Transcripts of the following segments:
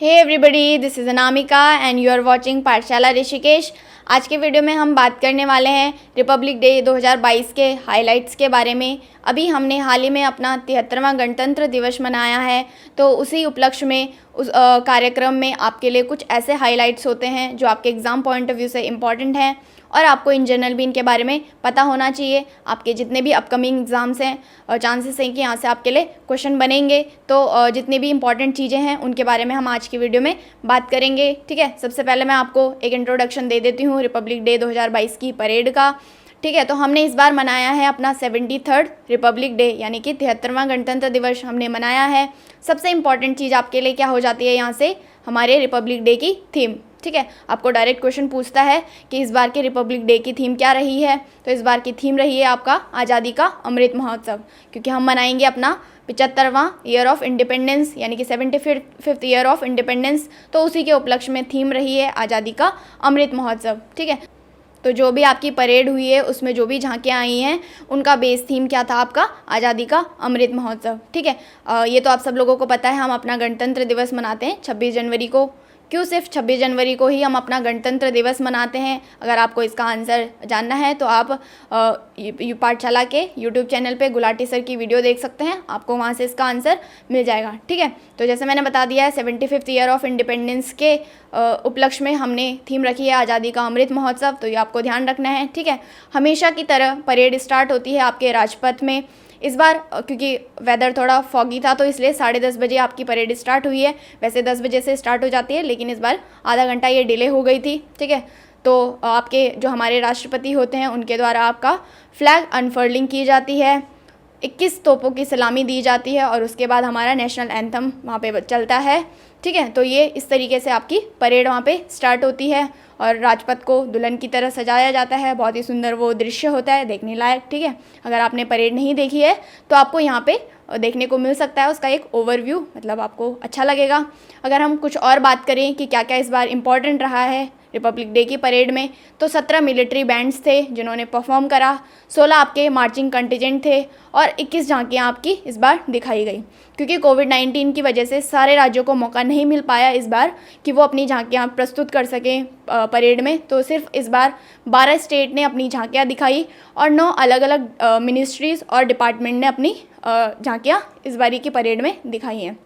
Hey everybody, this is Anamika and you are watching Pathshala Rishikesh. आज के video में हम बात करने वाले हैं रिपब्लिक डे 2022 के हाइलाइट्स के बारे में। अभी हमने हाल ही में अपना 73वां गणतंत्र दिवस मनाया है, तो उसी उपलक्ष्य में उस कार्यक्रम में आपके लिए कुछ ऐसे हाइलाइट्स होते हैं जो आपके एग्ज़ाम पॉइंट ऑफ व्यू से इम्पॉर्टेंट हैं और आपको इन जनरल भी इनके बारे में पता होना चाहिए। आपके जितने भी अपकमिंग एग्ज़ाम्स हैं, चांसेस हैं कि यहाँ से आपके लिए क्वेश्चन बनेंगे, तो जितनी भी इंपॉर्टेंट चीज़ें हैं उनके बारे में हम आज की वीडियो में बात करेंगे। ठीक है, सबसे पहले मैं आपको एक इंट्रोडक्शन दे देती हूँ रिपब्लिक डे 2022 की परेड का। ठीक है, तो हमने इस बार मनाया है अपना 73rd रिपब्लिक डे, यानी कि 73वां गणतंत्र दिवस हमने मनाया है। सबसे इम्पॉर्टेंट चीज़ आपके लिए क्या हो जाती है यहाँ से, हमारे रिपब्लिक डे की थीम। ठीक है, आपको डायरेक्ट क्वेश्चन पूछता है कि इस बार के रिपब्लिक डे की थीम क्या रही है, तो इस बार की थीम रही है आपका आज़ादी का अमृत महोत्सव, क्योंकि हम मनाएंगे अपना 75वां ईयर ऑफ इंडिपेंडेंस, यानी कि 75th ईयर ऑफ इंडिपेंडेंस। तो उसी के उपलक्ष्य में थीम रही है आज़ादी का अमृत महोत्सव। ठीक है, तो जो भी आपकी परेड हुई है उसमें जो भी झांकियाँ आई हैं उनका बेस थीम क्या था, आपका आज़ादी का अमृत महोत्सव। ठीक है, ये तो आप सब लोगों को पता है, हम अपना गणतंत्र दिवस मनाते हैं 26 जनवरी को। क्यों सिर्फ 26 जनवरी को ही हम अपना गणतंत्र दिवस मनाते हैं? अगर आपको इसका आंसर जानना है तो आप पाठशाला के यूट्यूब चैनल पे गुलाटी सर की वीडियो देख सकते हैं, आपको वहाँ से इसका आंसर मिल जाएगा। ठीक है, तो जैसे मैंने बता दिया है 75th ईयर ऑफ इंडिपेंडेंस के उपलक्ष्य में हमने थीम रखी है आज़ादी का अमृत महोत्सव, तो ये आपको ध्यान रखना है। ठीक है, हमेशा की तरह परेड स्टार्ट होती है आपके राजपथ में। इस बार क्योंकि वेदर थोड़ा फॉगी था तो इसलिए 10:30 बजे आपकी परेड स्टार्ट हुई है। वैसे 10 बजे से स्टार्ट हो जाती है, लेकिन इस बार आधा घंटा ये डिले हो गई थी। ठीक है, तो आपके जो हमारे राष्ट्रपति होते हैं उनके द्वारा आपका फ्लैग अनफर्लिंग की जाती है, 21 तोपों की सलामी दी जाती है और उसके बाद हमारा नेशनल एंथम वहाँ पे चलता है। ठीक है, तो ये इस तरीके से आपकी परेड वहाँ पे स्टार्ट होती है और राजपथ को दुल्हन की तरह सजाया जाता है। बहुत ही सुंदर वो दृश्य होता है, देखने लायक। ठीक है, अगर आपने परेड नहीं देखी है तो आपको यहाँ पे देखने को मिल सकता है उसका एक ओवरव्यू, मतलब आपको अच्छा लगेगा। अगर हम कुछ और बात करें कि क्या क्या इस बार इम्पॉर्टेंट रहा है रिपब्लिक डे की परेड में, तो 17 मिलिट्री बैंड्स थे जिन्होंने परफॉर्म करा, 16 आपके मार्चिंग कंटिजेंट थे और 21 झांकियाँ आपकी इस बार दिखाई गई। क्योंकि कोविड-19 की वजह से सारे राज्यों को मौका नहीं मिल पाया इस बार कि वो अपनी झांकियाँ प्रस्तुत कर सकें परेड में, तो सिर्फ इस बार 12 स्टेट ने अपनी झांकियाँ दिखाई और 9 अलग अलग मिनिस्ट्रीज़ और डिपार्टमेंट ने अपनी झांकियाँ इस बारी की परेड में दिखाई हैं।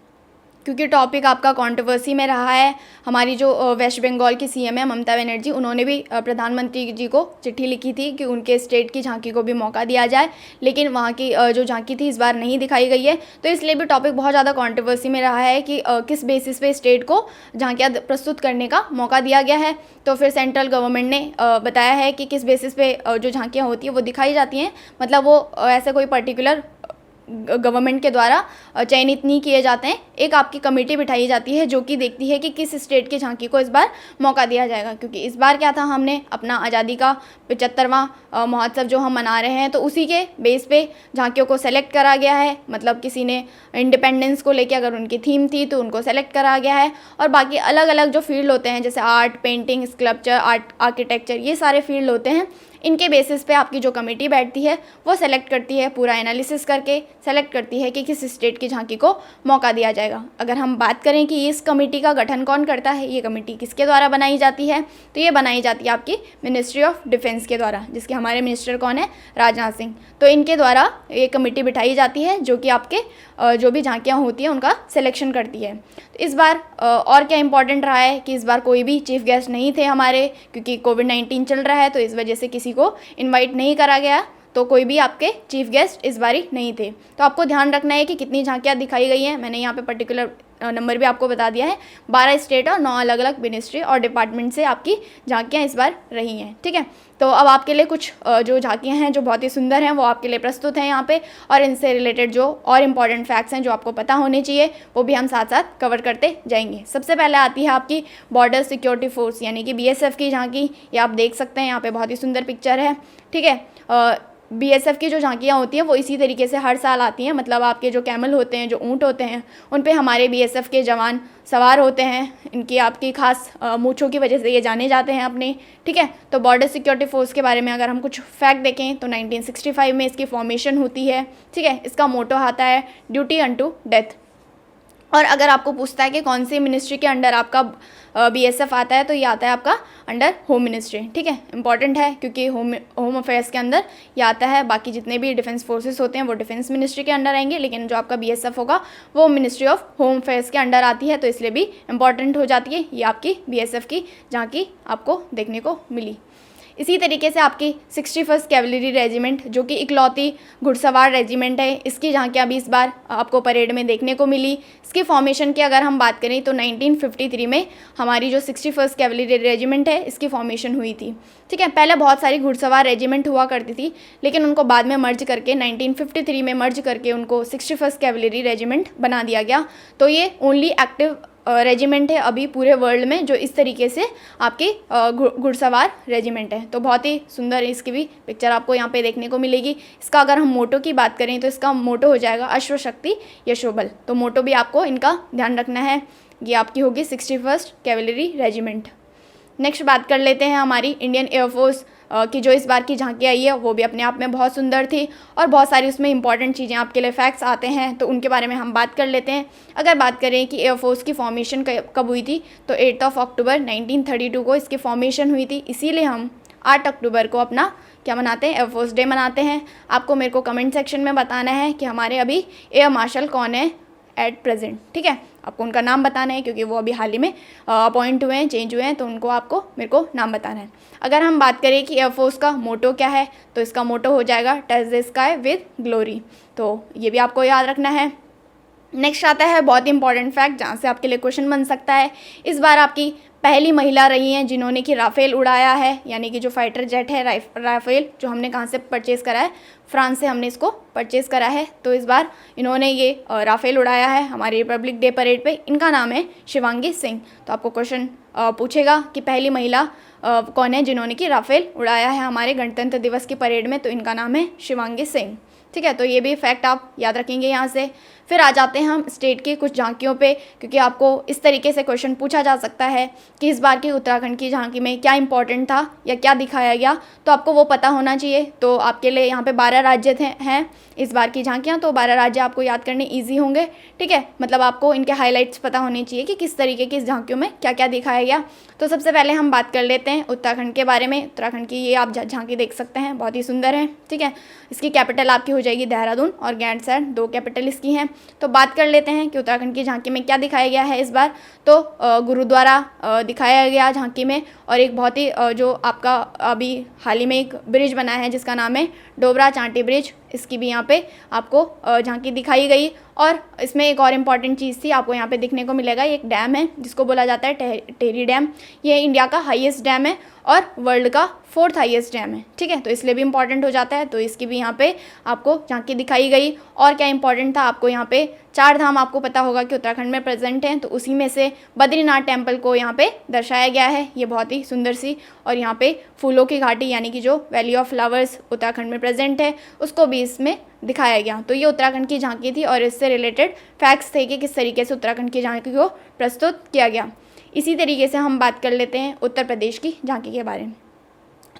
क्योंकि टॉपिक आपका कंट्रोवर्सी में रहा है, हमारी जो वेस्ट बंगाल की सीएम है ममता बनर्जी, उन्होंने भी प्रधानमंत्री जी को चिट्ठी लिखी थी कि उनके स्टेट की झांकी को भी मौका दिया जाए, लेकिन वहाँ की जो झांकी थी इस बार नहीं दिखाई गई है। तो इसलिए भी टॉपिक बहुत ज़्यादा कंट्रोवर्सी में रहा है कि किस बेसिस पे स्टेट को झांकियाँ प्रस्तुत करने का मौका दिया गया है। तो फिर सेंट्रल गवर्नमेंट ने बताया है कि किस बेसिस पे जो झांकियाँ होती हैं वो दिखाई जाती हैं, मतलब वो ऐसे कोई पर्टिकुलर गवर्नमेंट के द्वारा चयनित नहीं किए जाते हैं। एक आपकी कमेटी बिठाई जाती है जो कि देखती है कि किस स्टेट की झांकी को इस बार मौका दिया जाएगा। क्योंकि इस बार क्या था, हमने अपना आज़ादी का 75वां महोत्सव जो हम मना रहे हैं, तो उसी के बेस पे झांकियों को सेलेक्ट करा गया है। मतलब किसी ने इंडिपेंडेंस को लेकर अगर उनकी थीम थी तो उनको सेलेक्ट करा गया है, और बाकी अलग अलग जो फील्ड होते हैं जैसे art, painting, sculpture, art, architecture, ये सारे फील्ड होते हैं, इनके बेसिस पे आपकी जो कमेटी बैठती है वो सेलेक्ट करती है, पूरा एनालिसिस करके सेलेक्ट करती है कि किस स्टेट की झांकी को मौका दिया जाएगा। अगर हम बात करें कि इस कमेटी का गठन कौन करता है, ये कमेटी किसके द्वारा बनाई जाती है, तो ये बनाई जाती है आपकी मिनिस्ट्री ऑफ डिफेंस के द्वारा, जिसके हमारे मिनिस्टर कौन है, राजनाथ सिंह। तो इनके द्वारा ये कमेटी बिठाई जाती है जो कि आपके जो भी झांकियाँ होती हैं उनका सिलेक्शन करती है। तो इस बार और क्या इंपॉर्टेंट रहा है कि इस बार कोई भी चीफ गेस्ट नहीं थे हमारे, क्योंकि कोविड-19 चल रहा है, तो इस वजह से किसी को इनवाइट नहीं करा गया, तो कोई भी आपके चीफ गेस्ट इस बारी नहीं थे। तो आपको ध्यान रखना है कि कितनी झांकियाँ दिखाई गई हैं। मैंने यहाँ पे पर्टिकुलर नंबर भी आपको बता दिया है, 12 स्टेट और 9 अलग अलग मिनिस्ट्री और डिपार्टमेंट से आपकी झांकियाँ इस बार रही हैं। ठीक है, तो अब आपके लिए कुछ जो झांकियाँ हैं जो बहुत ही सुंदर हैं वो आपके लिए प्रस्तुत हैं यहाँ पे, और इनसे रिलेटेड जो और इम्पॉर्टेंट फैक्ट्स हैं जो आपको पता होने चाहिए वो भी हम साथ साथ कवर करते जाएंगे। सबसे पहले आती है आपकी बॉर्डर सिक्योरिटी फोर्स यानी कि BSF की झांकी। ये आप देख सकते हैं, यहाँ पे बहुत ही सुंदर पिक्चर है। ठीक है, BSF की जो झांकियाँ होती हैं वो इसी तरीके से हर साल आती हैं। मतलब आपके जो कैमल होते हैं, जो ऊँट होते हैं, उन पे हमारे BSF के जवान सवार होते हैं। इनकी आपकी खास मूँछों की वजह से ये जाने जाते हैं अपने। ठीक है, तो बॉर्डर सिक्योरिटी फोर्स के बारे में अगर हम कुछ फैक्ट देखें तो 1965 में इसकी फॉर्मेशन होती है। ठीक है, इसका मोटो आता है ड्यूटी अनटू डेथ। और अगर आपको पूछता है कि कौन सी मिनिस्ट्री के अंडर आपका बीएसएफ आता है, तो ये आता है आपका अंडर होम मिनिस्ट्री। ठीक है, इंपॉर्टेंट है क्योंकि होम अफेयर्स के अंदर ये आता है। बाकी जितने भी डिफेंस फोर्सेस होते हैं वो डिफेंस मिनिस्ट्री के अंडर आएंगे, लेकिन जो आपका बीएसएफ होगा वो मिनिस्ट्री ऑफ होम अफेयर्स के अंडर आती है, तो इसलिए भी इंपॉर्टेंट हो जाती है ये आपकी बीएसएफ की झांकी आपको देखने को मिली। इसी तरीके से आपकी 61st कैवलरी रेजिमेंट, जो कि इकलौती घुड़सवार रेजिमेंट है, इसकी झांकियाँ भी इस बार आपको परेड में देखने को मिली। इसकी फॉर्मेशन की अगर हम बात करें तो 1953 में हमारी जो 61st कैवलरी रेजिमेंट है इसकी फॉर्मेशन हुई थी। ठीक है, पहले बहुत सारी घुड़सवार रेजिमेंट हुआ करती थी, लेकिन उनको बाद में मर्ज करके 1953 में मर्ज करके उनको 61st कैवलरी रेजिमेंट बना दिया गया। तो ये ओनली एक्टिव रेजिमेंट है अभी पूरे वर्ल्ड में जो इस तरीके से आपकी घुड़सवार रेजिमेंट है। तो बहुत ही सुंदर इसकी भी पिक्चर आपको यहाँ पे देखने को मिलेगी। इसका अगर हम मोटो की बात करें तो इसका मोटो हो जाएगा अश्वशक्ति यशोबल। तो मोटो भी आपको इनका ध्यान रखना है। ये आपकी होगी 61st कैवलरी रेजिमेंट। नेक्स्ट बात कर लेते हैं हमारी इंडियन एयरफोर्स की जो इस बार की झांकी आई है वो भी अपने आप में बहुत सुंदर थी और बहुत सारी उसमें इंपॉर्टेंट चीज़ें आपके लिए फैक्ट्स आते हैं, तो उनके बारे में हम बात कर लेते हैं। अगर बात करें कि एयरफोर्स की फॉर्मेशन कब हुई थी, तो 8 अक्टूबर 1932 को इसकी फॉर्मेशन हुई थी। इसीलिए हम 8 अक्टूबर को अपना क्या मनाते हैं, एयरफोर्स डे मनाते हैं। आपको मेरे को कमेंट सेक्शन में बताना है कि हमारे अभी एयर मार्शल कौन है एट प्रेजेंट। ठीक है, आपको उनका नाम बताना है क्योंकि वो अभी हाल ही में अपॉइंट हुए हैं, चेंज हुए हैं, तो उनको आपको मेरे को नाम बताना है। अगर हम बात करें कि एयरफोर्स का मोटो क्या है, तो इसका मोटो हो जाएगा touch the sky with glory. तो ये भी आपको याद रखना है। नेक्स्ट आता है बहुत ही इंपॉर्टेंट फैक्ट जहाँ से आपके लिए क्वेश्चन बन सकता है। इस बार आपकी पहली महिला रही हैं जिन्होंने कि राफेल उड़ाया है, यानी कि जो फाइटर जेट है राफेल, जो हमने कहाँ से परचेज़ करा है, फ्रांस से हमने इसको परचेज़ करा है। तो इस बार इन्होंने ये राफेल उड़ाया है हमारी रिपब्लिक डे परेड पे। इनका नाम है शिवांगी सिंह। तो आपको क्वेश्चन पूछेगा कि पहली महिला कौन है जिन्होंने कि राफेल उड़ाया है हमारे गणतंत्र दिवस की परेड में, तो इनका नाम है शिवांगी सिंह। ठीक है, तो ये भी फैक्ट आप याद रखेंगे यहाँ से। फिर आ जाते हैं हम स्टेट की कुछ झांकियों पे, क्योंकि आपको इस तरीके से क्वेश्चन पूछा जा सकता है कि इस बार की उत्तराखंड की झांकी में क्या इंपॉर्टेंट था या क्या दिखाया गया, तो आपको वो पता होना चाहिए। तो आपके लिए यहाँ पे 12 राज्य हैं इस बार की झांकियाँ, तो 12 राज्य आपको याद करने ईजी होंगे। ठीक है, मतलब आपको इनके हाईलाइट्स पता होने चाहिए कि किस तरीके की इस झांकियों में क्या क्या दिखाया गया। तो सबसे पहले हम बात कर लेते हैं उत्तराखंड के बारे में। उत्तराखंड की ये आप झांकी देख सकते हैं, बहुत ही सुंदर है। ठीक है, इसकी कैपिटल आपकी हो जाएगी देहरादून और गैंडसर, 2 कैपिटल इसकी हैं। तो बात कर लेते हैं कि उत्तराखंड की झांकी में क्या दिखाया गया है इस बार। तो गुरुद्वारा दिखाया गया झांकी में, और एक बहुत ही जो आपका अभी हाल ही में एक ब्रिज बना है जिसका नाम है डोबरा चांटी ब्रिज, इसकी भी यहाँ पे आपको झांकी दिखाई गई। और इसमें एक और इम्पॉर्टेंट चीज़ थी, आपको यहाँ पे दिखने को मिलेगा, एक डैम है जिसको बोला जाता है टेहरी डैम। ये इंडिया का हाईएस्ट डैम है और वर्ल्ड का 4th हाईएस्ट डैम है। ठीक है, तो इसलिए भी इंपॉर्टेंट हो जाता है। तो इसकी भी यहाँ पे आपको झांकी दिखाई गई। और क्या इंपॉर्टेंट था, आपको यहाँ पे 4 धाम आपको पता होगा कि उत्तराखंड में प्रेजेंट हैं, तो उसी में से बद्रीनाथ टेम्पल को यहाँ पे दर्शाया गया है। ये बहुत ही सुंदर सी, और यहाँ पे फूलों की घाटी यानी कि जो वैली ऑफ फ्लावर्स उत्तराखंड में प्रेजेंट है उसको भी इसमें दिखाया गया। तो ये उत्तराखंड की झांकी थी और इससे रिलेटेड फैक्ट्स थे कि किस तरीके से उत्तराखंड की झांकी को प्रस्तुत किया गया। इसी तरीके से हम बात कर लेते हैं उत्तर प्रदेश की झांकी के बारे में।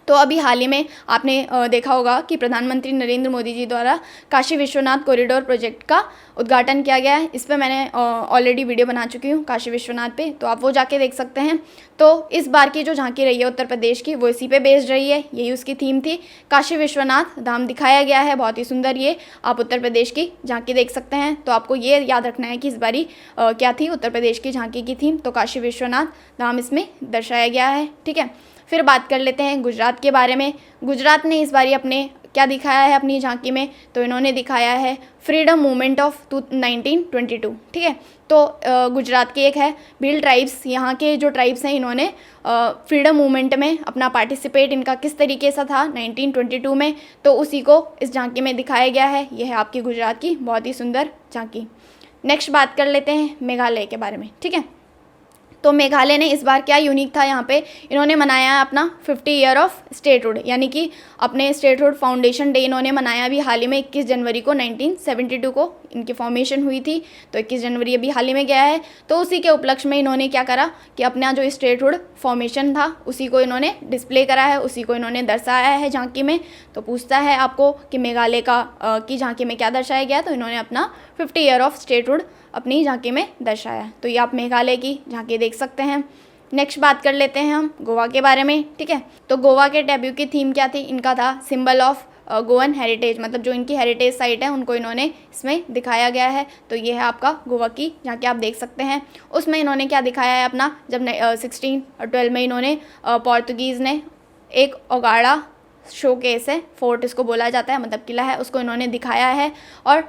तो अभी हाल ही में आपने देखा होगा कि प्रधानमंत्री नरेंद्र मोदी जी द्वारा काशी विश्वनाथ कॉरिडोर प्रोजेक्ट का उद्घाटन किया गया है। इस पर मैंने ऑलरेडी वीडियो बना चुकी हूँ काशी विश्वनाथ पे, तो आप वो जाके देख सकते हैं। तो इस बार की जो झांकी रही है उत्तर प्रदेश की, वो इसी पे बेस्ड रही है, यही उसकी थीम थी। काशी विश्वनाथ धाम दिखाया गया है, बहुत ही सुंदर ये आप उत्तर प्रदेश की झांकी देख सकते हैं। तो आपको ये याद रखना है कि इस बारी क्या थी उत्तर प्रदेश की झांकी की थीम, तो काशी विश्वनाथ धाम इसमें दर्शाया गया है। ठीक है, फिर बात कर लेते हैं गुजरात के बारे में। गुजरात ने इस बारी अपने क्या दिखाया है अपनी झांकी में, तो इन्होंने दिखाया है फ्रीडम मूवमेंट ऑफ 1922। ठीक है, तो गुजरात की एक है भील ट्राइब्स, यहाँ के जो ट्राइब्स हैं इन्होंने फ्रीडम मूवमेंट में अपना पार्टिसिपेट इनका किस तरीके से था 1922 में, तो उसी को इस झांकी में दिखाया गया है। यह है आपकी गुजरात की बहुत ही सुंदर झांकी। नेक्स्ट बात कर लेते हैं मेघालय के बारे में। ठीक है, तो मेघालय ने इस बार क्या यूनिक था, यहाँ पे इन्होंने मनाया है अपना 50 ईयर ऑफ स्टेटहुड, यानी कि अपने स्टेटहुड फाउंडेशन डे इन्होंने मनाया अभी हाल ही में 21 जनवरी को 1972 को इनकी फॉर्मेशन हुई थी। तो 21 जनवरी अभी हाल ही में गया है। तो उसी के उपलक्ष्य में इन्होंने क्या करा कि अपना जो स्टेटहुड फॉर्मेशन था उसी को इन्होंने डिस्प्ले करा है, उसी को इन्होंने दर्शाया है झांकी में। तो पूछता है आपको कि मेघालय की झांकी में क्या दर्शाया गया, तो इन्होंने अपना 50 ईयर ऑफ स्टेटहुड अपनी झांकी में दर्शाया। तो ये आप मेघालय की झांकी देख सकते हैं। नेक्स्ट बात कर लेते हैं हम गोवा के बारे में, ठीक है। तो गोवा के डेब्यू की थीम क्या थी, इनका था सिंबल ऑफ गोवन हेरिटेज, मतलब जो इनकी हेरिटेज साइट है उनको इन्होंने इसमें दिखाया गया है। तो ये है आपका गोवा की झांकी, आप देख सकते हैं। उसमें इन्होंने क्या दिखाया है अपना, जब 1612 में इन्होंने पोर्तुगीज़ ने एक ओगाड़ा शोकेस है, फोर्ट इसको बोला जाता है, मतलब किला है, उसको इन्होंने दिखाया है। और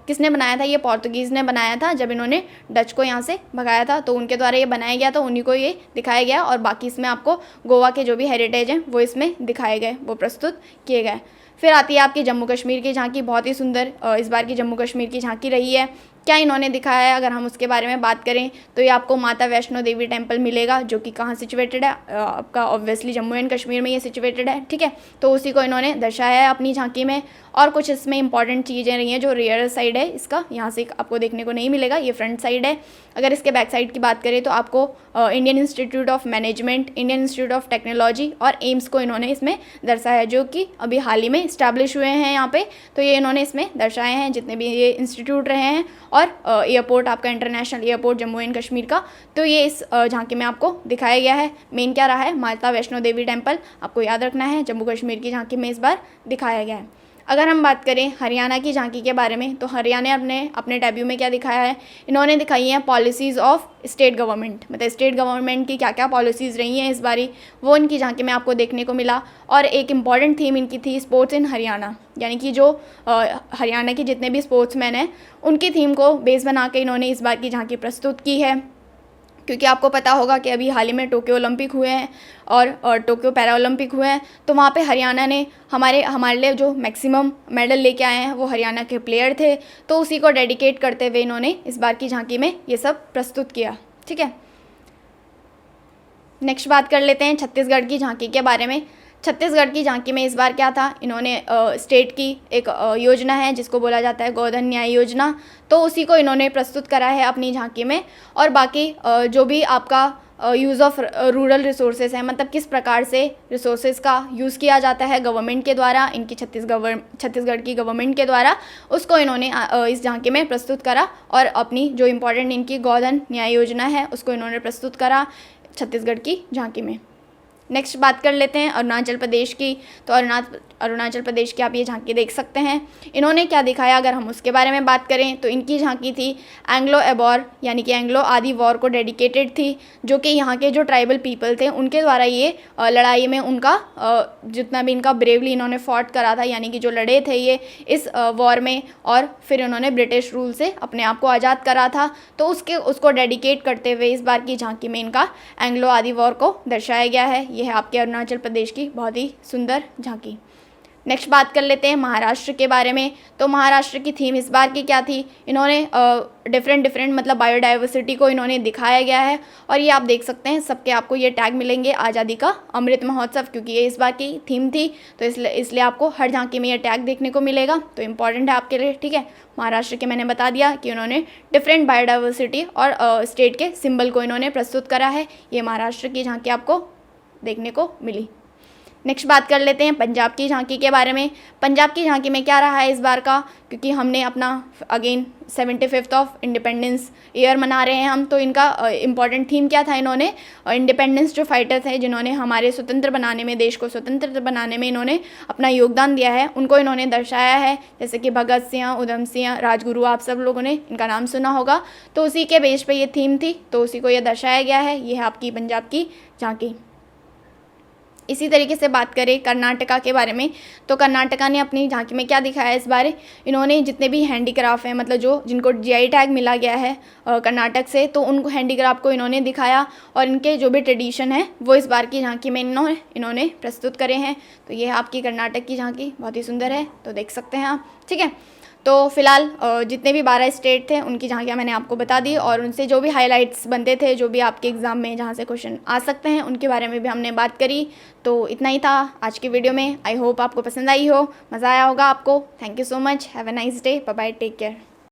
किसने बनाया था, ये पोर्तुगीज़ ने बनाया था जब इन्होंने डच को यहाँ से भगाया था, तो उनके द्वारा ये बनाया गया, तो उन्हीं को ये दिखाया गया। और बाकी इसमें आपको गोवा के जो भी हेरिटेज हैं वो इसमें दिखाए गए, वो प्रस्तुत किए गए। फिर आती है आपकी जम्मू कश्मीर की झांकी, बहुत ही सुंदर इस बार की जम्मू कश्मीर की झांकी रही है। क्या इन्होंने दिखाया है, अगर हम उसके बारे में बात करें तो ये आपको माता वैष्णो देवी टेम्पल मिलेगा, जो कि कहाँ सिचुएटेड है, आपका ऑब्वियसली जम्मू एंड कश्मीर में ये सिचुएटेड है, ठीक है। तो उसी को इन्होंने दर्शाया है अपनी झांकी में। और कुछ इसमें इंपॉर्टेंट चीज़ें रही हैं, जो रियर साइड है इसका, यहाँ से आपको देखने को नहीं मिलेगा, ये फ्रंट साइड है। अगर इसके बैक साइड की बात करें तो आपको Indian institute of management, Indian institute of technology और एम्स को इन्होंने इसमें दर्शाया है, जो कि अभी हाल ही में इस्टेब्लिश हुए हैं यहाँ पे। तो ये इन्होंने इसमें दर्शाए हैं जितने भी ये इंस्टीट्यूट रहे हैं। और एयरपोर्ट आपका international airport Jammu and Kashmir का, तो ये इस झांकी में आपको दिखाया गया है। मेन क्या रहा है, माता वैष्णो देवी टेम्पल आपको याद रखना है, जम्मू कश्मीर की झांकी में इस बार दिखाया गया है। अगर हम बात करें हरियाणा की झांकी के बारे में, तो हरियाणा ने अपने डेब्यू में क्या दिखाया है, इन्होंने दिखाई हैं पॉलिसीज़ ऑफ स्टेट गवर्नमेंट, मतलब स्टेट गवर्नमेंट की क्या क्या पॉलिसीज़ रही हैं इस बारी, वो इनकी झांकी में आपको देखने को मिला। और एक इम्पॉर्टेंट थीम इनकी थी स्पोर्ट्स इन हरियाणा, यानी कि जो हरियाणा के जितने भी स्पोर्ट्समैन हैं उनकी थीम को बेस बना के इन्होंने इस बार की झांकी प्रस्तुत की है। क्योंकि आपको पता होगा कि अभी हाल ही में टोक्यो ओलंपिक हुए हैं और टोक्यो पैरा ओलंपिक हुए हैं, तो वहाँ पे हरियाणा ने हमारे लिए जो मैक्सिमम मेडल लेके आए हैं वो हरियाणा के प्लेयर थे। तो उसी को डेडिकेट करते हुए इन्होंने इस बार की झांकी में ये सब प्रस्तुत किया, ठीक है। नेक्स्ट बात कर लेते हैं छत्तीसगढ़ की झांकी के बारे में। छत्तीसगढ़ की झांकी में इस बार क्या था, इन्होंने स्टेट की एक योजना है जिसको बोला जाता है गोधन न्याय योजना, तो उसी को इन्होंने प्रस्तुत करा है अपनी झांकी में। और बाकी जो भी आपका यूज़ ऑफ रूरल रिसोर्सेज है, मतलब किस प्रकार से रिसोर्सेज का यूज़ किया जाता है गवर्नमेंट के द्वारा, इनकी छत्तीसगढ़ की गवर्नमेंट के द्वारा, उसको इन्होंने इस झांकी में प्रस्तुत करा। और अपनी जो इम्पोर्टेंट इनकी गोधन न्याय योजना है उसको इन्होंने प्रस्तुत करा छत्तीसगढ़ की झांकी में। नेक्स्ट बात कर लेते हैं अरुणाचल प्रदेश की। तो अरुणाचल प्रदेश की आप ये झांकी देख सकते हैं। इन्होंने क्या दिखाया, अगर हम उसके बारे में बात करें तो इनकी झांकी थी एंग्लो एबॉर, यानी कि एंग्लो आदि वॉर को डेडिकेटेड थी, जो कि यहाँ के जो ट्राइबल पीपल थे उनके द्वारा ये लड़ाई में उनका जितना भी इनका ब्रेवली इन्होंने फॉट करा था, यानी कि जो लड़े थे ये इस वॉर में, और फिर इन्होंने ब्रिटिश रूल से अपने आप को आज़ाद करा था। तो उसको डेडिकेट करते हुए इस बार की झांकी में इनका एंग्लो आदि वॉर को दर्शाया गया है। यह है आपके अरुणाचल प्रदेश की बहुत ही सुंदर झांकी। नेक्स्ट बात कर लेते हैं महाराष्ट्र के बारे में। तो महाराष्ट्र की थीम इस बार की क्या थी, इन्होंने डिफरेंट मतलब बायोडाइवर्सिटी को इन्होंने दिखाया गया है। और ये आप देख सकते हैं सबके आपको ये टैग मिलेंगे आज़ादी का अमृत महोत्सव, क्योंकि ये इस बार की थीम थी, तो इसलिए आपको हर झांकी में ये टैग देखने को मिलेगा, तो इम्पॉर्टेंट है आपके लिए, ठीक है। महाराष्ट्र के मैंने बता दिया कि उन्होंने डिफरेंट बायोडाइवर्सिटी और स्टेट के सिंबल को इन्होंने प्रस्तुत करा है। ये महाराष्ट्र की झांकी आपको देखने को मिली। नेक्स्ट बात कर लेते हैं पंजाब की झांकी के बारे में। पंजाब की झांकी में क्या रहा है इस बार का, क्योंकि हमने अपना again 75th of independence year मना रहे हैं हम, तो इनका इम्पॉर्टेंट थीम क्या था, इन्होंने इंडिपेंडेंस जो फाइटर थे जिन्होंने हमारे स्वतंत्र बनाने में, देश को स्वतंत्र बनाने में इन्होंने अपना योगदान दिया है, उनको इन्होंने दर्शाया है। जैसे कि भगत सिंह, उधम सिंह, राजगुरु, आप सब लोगों ने इनका नाम सुना होगा, तो उसी के बेस पर ये थीम थी, तो उसी को ये दर्शाया गया है। ये है आपकी पंजाब की झांकी। इसी तरीके से बात करें कर्नाटका के बारे में, तो कर्नाटका ने अपनी झांकी में क्या दिखाया है इस बार, इन्होंने जितने भी हैंडीक्राफ्ट हैं, मतलब जिनको जीआई टैग मिला गया है कर्नाटक से, तो उनको हैंडीक्राफ्ट को इन्होंने दिखाया और इनके जो भी ट्रेडिशन है वो इस बार की झांकी में इन्होंने प्रस्तुत करे हैं। तो ये आपकी कर्नाटक की झांकी बहुत ही सुंदर है, तो देख सकते हैं आप, ठीक है। तो फिलहाल जितने भी 12 स्टेट थे उनकी झांकियाँ मैंने आपको बता दी, और उनसे जो भी हाइलाइट्स बनते थे, जो भी आपके एग्ज़ाम में जहाँ से क्वेश्चन आ सकते हैं, उनके बारे में भी हमने बात करी। तो इतना ही था आज की वीडियो में। आई होप आपको पसंद आई हो, मज़ा आया होगा आपको। Thank you so much, have a nice day, bye bye, take care.